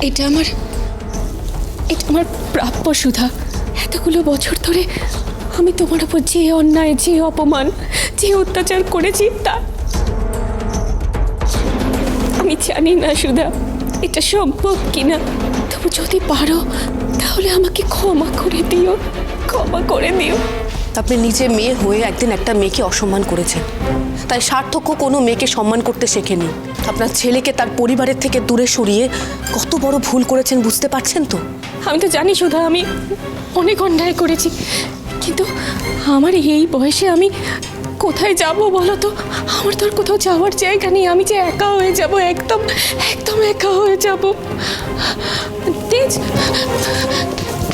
এটা আমার প্রাপ্য সুধা। এতগুলো বছর ধরে আমি তোমার উপর যে অন্যায়, যে অপমান, যে অত্যাচার করেছি তা আমি জানি না সুধা এটা সম্ভব কিনা। তবু যদি পারো তাহলে আমাকে ক্ষমা করে দিও, ক্ষমা করে দিও। আপনি নিজে মেয়ে হয়ে একদিন একটা মেয়েকে অসম্মান করেছেন, তাই সার্থক্য কোনো মেয়েকে সম্মান করতে শেখেনি। আপনার ছেলেকে তার পরিবারের থেকে দূরে সরিয়ে কত বড় ভুল করেছেন বুঝতে পারছেন তো? আমি তো জানি সুধা আমি অনেক অন্যায় করেছি, কিন্তু আমার এই বয়সে আমি কোথায় যাব বলো তো? আমার তো আর কোথাও যাওয়ার জায়গা নেই। আমি যে একা হয়ে যাব, একদম একদম একা হয়ে যাব। তেজ,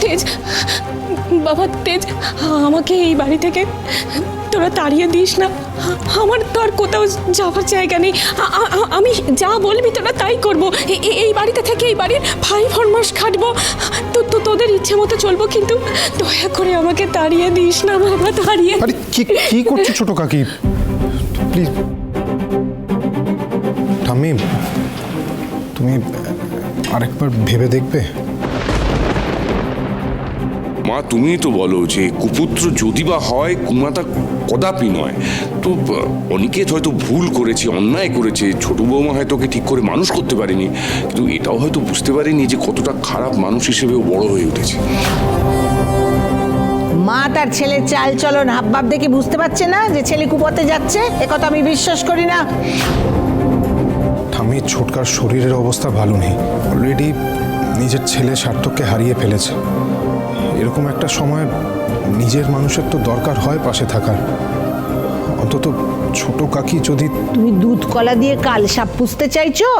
তেজ, বাবা তেজ, আমাকে এই বাড়ি থেকে তোরা তাড়িয়ে দিস না। আমার তো আর কোথাও যাওয়ার জায়গা নেই। আমি যা বলবি তোরা তাই করবো। এই বাড়িতে থেকে এই বাড়ির ভাই ফরমাস খাটবো, তো তোদের ইচ্ছে মতো চলবো, কিন্তু দয়া করে আমাকে তাড়িয়ে দিস না বাবা, তাড়িয়ে। আরে কি করছো ছোট কাকি, প্লিজ। ঠাম্মি, তুমি আরেকবার ভেবে দেখবে? মা তুমি তো বলো যে কুপুত্র যদি বা হয় কুমাতা কদাপি নয়। তো অনিকেত হয়তো ভুল করেছে, অন্যায় করেছে, ছোট বৌমা হয়তো ওকে ঠিক করে মানুষ করতে পারেনি, কিন্তু এটাও হয়তো বুঝতে পারেনি যে কতটা খারাপ মানুষ হিসেবেও বড় হয়ে উঠেছে। মা তার ছেলের চাল চলন হাবভাব দেখে বুঝতে পারছে না যে ছেলে কুপথে যাচ্ছে? একথা আমি বিশ্বাস করি না। ঠাম্মি, ছোটকার শরীরের অবস্থা ভালো নেই, অলরেডি নিজের ছেলে সার্থককে হারিয়ে ফেলেছে। এরকম একটা সময় নিজের মানুষের তো দরকার হয় পাশে থাকার। অন্তত ছোট কাকি যদি... তুমি দুধ কলা দিয়ে কাল সাপ পুষতে চাইছো?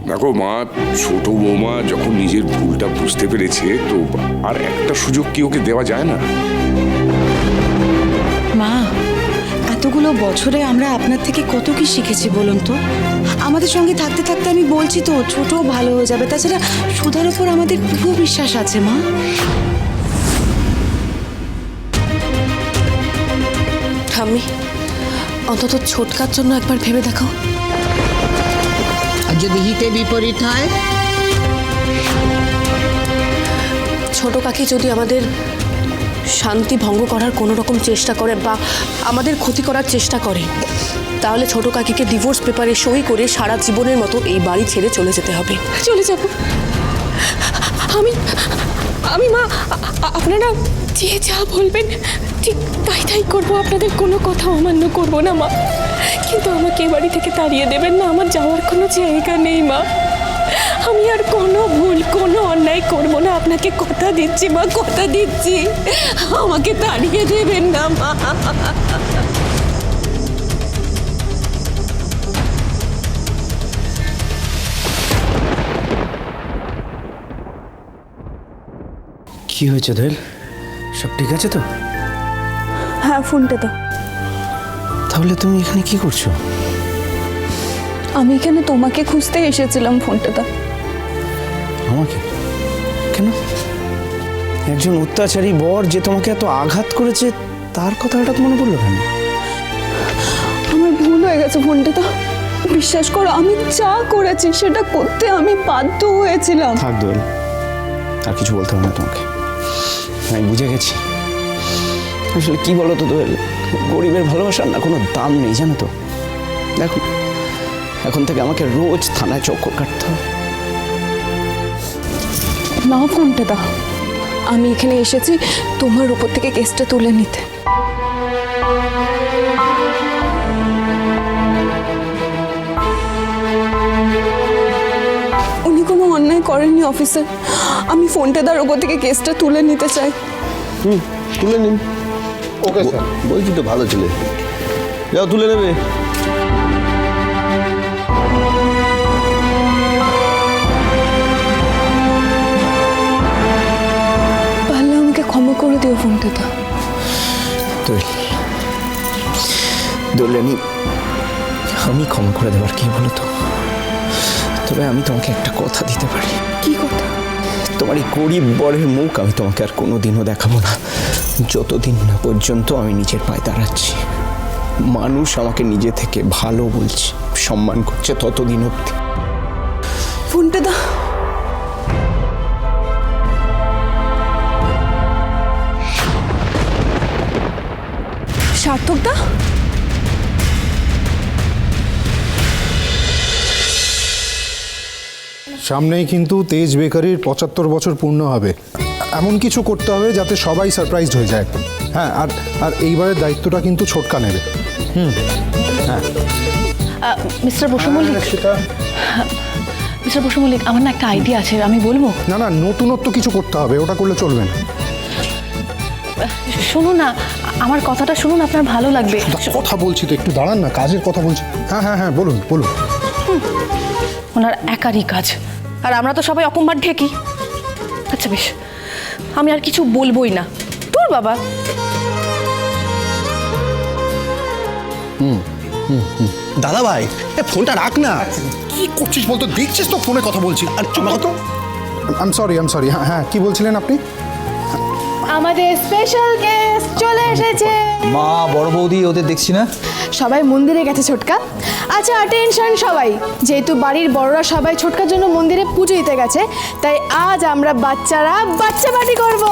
দেখো মা, ছোট বৌমা যখন নিজের ভুলটা বুঝতে পেরেছে, তো আর একটা সুযোগ কি ওকে দেওয়া যায় না? মা, এতগুলো বছরে আমরা আপনার থেকে কত কি শিখেছি বলুন তো। আমাদের সঙ্গে থাকতে থাকতে আমি বলছি তো ছোট ভালো হয়ে যাবে। তাছাড়া সুধার উপর আমাদের পুরো বিশ্বাস আছে মা। ঠাম্মি, অন্তত ছোটকার জন্য একবার ভেবে দেখো। আর যদি হিতে বিপরীত হয়? ছোট কাকি যদি আমাদের শান্তি ভঙ্গ করার কোনো রকম চেষ্টা করে বা আমাদের ক্ষতি করার চেষ্টা করে, তাহলে ছোট কাকিকে ডিভোর্স পেপারে সই করে সারা জীবনের মতো এই বাড়ি ছেড়ে চলে যেতে হবে। চলে যাব আমি মা। আপনারা যে যা বলবেন ঠিক তাই করবো, আপনাদের কোনো কথা অমান্য করবো না মা। কিন্তু আমাকে এ বাড়ি থেকে তাড়িয়ে দেবেন না, আমার যাওয়ার কোনো জায়গা নেই মা। আমি আর কোনো ভুল, কোনো অন্যায় করবো না, আপনাকে কথা দিচ্ছি মা, কথা দিচ্ছি। আমাকে তাড়িয়ে দেবেন না মা। কি হয়েছে দোয়েল? সব ঠিক আছে তো? হ্যাঁ, ফোনটা দাও। তাহলে তুমি এখানে কি করছো? আমি এখানে তোমাকে খুঁজতে এসেছিলাম, ফোনটা দাও। আমাকে কেন? একজন অত্যাচারী বর যে তোমাকে এত আঘাত করেছে তার কথা হঠাৎ মনে পড়লো কেন? আমার ভুল হয়ে গেছে, ফোনটা দাও। বিশ্বাস করো, আমি যা করেছি সেটা করতে আমি বাধ্য হয়েছিলাম। থাক দোয়েল, আর কিছু বলতে হবে না তোমাকে। আমি বুঝে গেছি। আসলে কি বলো তো দোয়েল, গরিবের ভালোবাসার না কোনো দাম নেই, জানো তো। দেখো, এখন থেকে আমাকে রোজ থানায় চক্কর কাটতে হবে। না, ফোনটা দাও। আমি এখানে এসেছি তোমার উপর থেকে কেসটা তুলে নিতে। উনি কোনো অন্যায় করেননি অফিসার। আমি ফোনটা দেওয়ার উপর থেকে কেসটা তুলে নিতে চাই। তুলে নিন। Okay sir. বলছি তো ভালো ছেলে, যাও তুলে নেবে। পারলে আমাকে ক্ষমা করে দিও, ফোনটা দাও। দোয়েল, আমি ক্ষমা করে দেবার কি বলো তো? তবে আমি তোমাকে একটা কথা দিতে পারি। কি কথা? তোমার এই গরিব বরের মুখ আমি তোমাকে আর কোনোদিনও দেখাবো না, যতদিন না পর্যন্ত আমি নিজের পায়ে দাঁড়াচ্ছি। মানুষ আমাকে নিজে থেকে ভালো বলছে, সম্মান করছে, ততদিন অবধি। ফোনটা দাও। সার্থক দা, সামনেই কিন্তু তেজ বেকারির 75 বছর পূর্ণ হবে। এমন কিছু করতে হবে যাতে সবাই সারপ্রাইজড হয়ে যায়। হ্যাঁ, আর আর এইবারের দায়িত্বটা কিন্তু ছোটকা নেবে। মিস্টার বসু মল্লিক, মিস্টার বসু মল্লিক, আমার না একটা আইডিয়া আছে, আমি বলবো? না না, নতুনত্ব কিছু করতে হবে, ওটা করলে চলবে না। শুনুন না, আমার কথাটা শুনুন, আপনার ভালো লাগবে। কথা বলছি তো, একটু দাঁড়ান না, কাজের কথা বলছি। হ্যাঁ হ্যাঁ হ্যাঁ, বলুন বলুন। ওনার একারই কাজ, আর আমরা তো সবাই অকম্বার ঠেকি। আচ্ছা বেশ, আমি আর কিছু বলবোই না। তোর বাবা। দাদা ভাই, ফোনটা রাখ না। কি করছিস বলতো? দেখছিস তো ফোনে কথা বলছি। আর চুপ তো। I am sorry. হ্যাঁ হ্যাঁ, কি বলছিলেন আপনি? আমাদের স্পেশাল গেস্ট চলে এসেছে। মা, বড় বৌদি ওদের দেখছি না। সবাই মন্দিরে গেছে ছোটকা। আচ্ছা অ্যাটেনশন সবাই, যেহেতু বাড়ির বড়রা সবাই ছোটকার জন্য মন্দিরে পুজো দিতে গেছে, তাই আজ আমরা বাচ্চারা বাচ্চা পার্টি করব।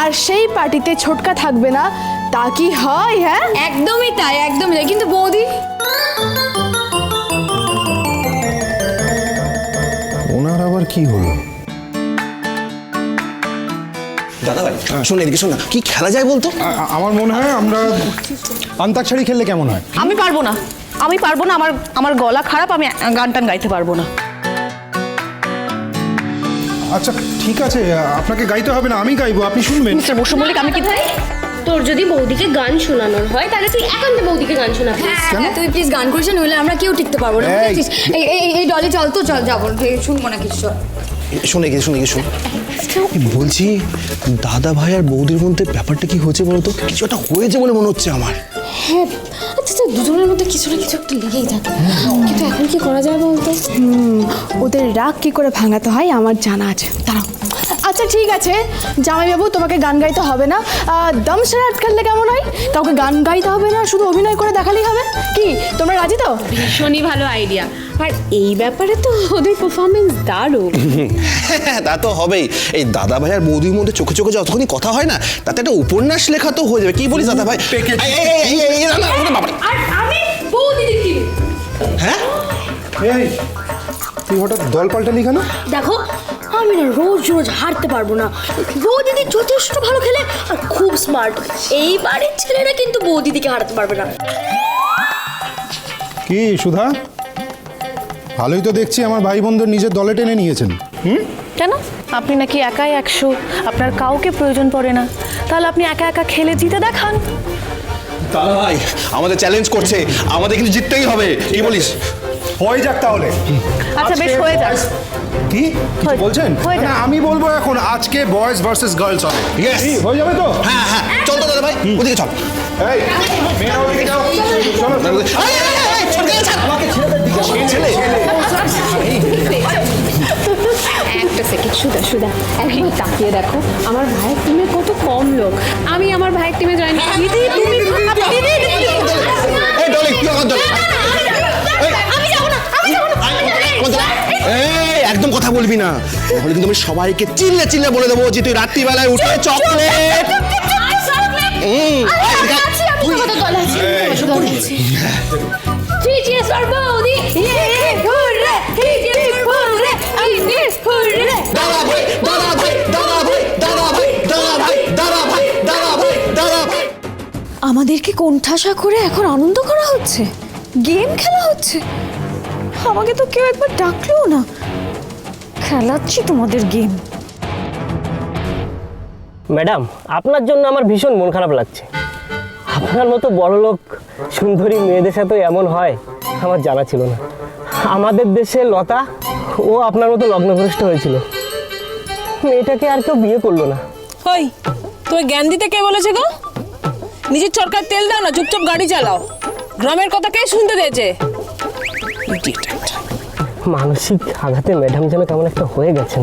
আর সেই পার্টিতে ছোটকা থাকবে না, তা কি হয়? হ্যাঁ একদমই তাই, একদমই তাই। কিন্তু বৌদি, ওনার আবার কি হলো? দাদা ভাই শোন, এদিকে শোন না, কি খেলা যায় বলতো? আমার মনে হয় আমরা আন্তাক্ষরী খেললে কেমন হয়? আমি পারবো না, আমি পারবো না, আমার গলা খারাপ, আমি গান টান গাইতে পারবো না। আচ্ছা ঠিক আছে, আপনাকে গাইতে হবে না, আমি গাইবো, আপনি শুনবেন। মিস্টার বসু মল্লিক, আমি কি তোর যদি বৌদিকে গান শোনানোর হয় তাহলে তুই একান্তে বৌদিকে গান শোনাবি। হ্যাঁ, তুই প্লিজ গান করিস, নইলে আমরা কেউ টিকতে পারবো না। এই। বুঝেছিস? এই ডলি, চল তো, চল যাবো, শুনবো না কিছু। শোনে গিয়ে শোন। বলছি, দাদা ভাই আর বৌদির মধ্যে ব্যাপারটা কি হয়েছে বলতো? কিছু একটা হয়েছে বলে মনে হচ্ছে আমার। হ্যাঁ, আচ্ছা দুজনের মধ্যে কিছু না কিছু একটা লেগেই থাকে, কিন্তু এখন কি করা যায় বলতো? ওদের রাগ কি করে ভাঙাতে হয় আমার জানা আছে, দাঁড়াও। আচ্ছা ঠিক আছে জামাইবাবু, তোমাকে গান গাইতে হবে না, দম সারাত খেললে কেমন হয়? কাউকে গান গাইতে হবে না, শুধু অভিনয় করে দেখালেই হবে। কি তোমরা রাজি তো? ভীষণই ভালো আইডিয়া, আর এই ব্যাপারে তো ওদের পারফরমেন্স দারুণ। তা তো হবেই। এই দাদা ভাই আর বৌদির মধ্যে চোখে চোখে যতক্ষণই কথা হয় না, তাতে একটা উপন্যাস লেখা তো হয়ে যাবে। কি বলিস দাদা ভাই? আর আমি বৌদিদির কি? হ্যাঁ, এই, তুই হঠাৎ দল পাল্টালি কেন? দেখো, আমি না রোজ রোজ হারতে পারবো না। বৌদিদি যথেষ্ট ভালো খেলে আর খুব স্মার্ট। এই বাড়ির ছেলেরা কিন্তু বৌদিদিকে হারাতে পারবে না। কি সুধা, ভালোই তো দেখছি আমার ভাই বোনদের নিজের দলে টেনে নিয়েছেন। কেন? আপনি নাকি একাই 100, আপনার কাউকে প্রয়োজন পড়ে না, তাহলে আপনি একা একা খেলে জিতে দেখান। দাদা ভাই আমাদের চ্যালেঞ্জ করছে, আমাদের কিন্তু জিততেই হবে। কি বলিস? হয়ে যাক তাহলে। আচ্ছা বেশ, হয়ে যাক। কি কিছু বলছেন? হয়ে যাক। না, আমি বলবো এখন আজকে বয়েজ ভার্সেস গার্লস হবে। Yes! কি, হয়ে যাবে তো? হ্যাঁ, চল তো দাদা ভাই, ওদিকে চল। এই, মেয়েরা ওদিকে যাও। চলো চলো। ছেলে একটা সেকেন্ড, সুধা একবার তাকিয়ে দেখো, আমার ভাইয়ের টিমে কত কম লোক। আমি আমার ভাইয়ের টিমে জয়েন করি। দিদি তুমি এই ডলি, কি আমার ডলি? আমি যাব না, আমি যাব না। এই একদম কথা বলবি না, তাহলে কিন্তু আমি সবাইকে চিল্লে চিল্লে বলে দেবো যে তুই রাত্রিবেলায় উঠে চকলেট। Three cheers for বৌদি। Hurray, three cheers for hurray, cheers hurray. দাদা ভাই, দাদা ভাই, দাদা ভাই, দাদা ভাই, দাদা ভাই, দাদা ভাই, দাদা ভাই, দাদা ভাই। আমাদেরকে কোণঠাসা করে এখন আনন্দ করা হচ্ছে, গেম খেলা হচ্ছে। আমাকে তো কেউ একবার ডাকলো না। খেলাচ্ছি তোমাদের গেম। ম্যাডাম, আপনার জন্য আমার ভীষণ মন খারাপ লাগছে। আপনার মতো বড়লোক সুন্দরী মেয়েদের সাথে এমন হয় আমার জানা ছিল না। আমাদের দেশে লতা, ও আপনার মতো লগ্নভ্রষ্ট হয়েছিল, মেয়েটাকে আর কেউ বিয়ে করলো না। ওই, তুমি জ্ঞান দিতে কে বলেছে গো? নিজের চরকার তেল দাও না, চুপচাপ গাড়ি চালাও। গ্রামের কথা কে শুনতে দিয়েছে? মানসিক আঘাতে ম্যাডাম যেন কেমন একটা হয়ে গেছেন।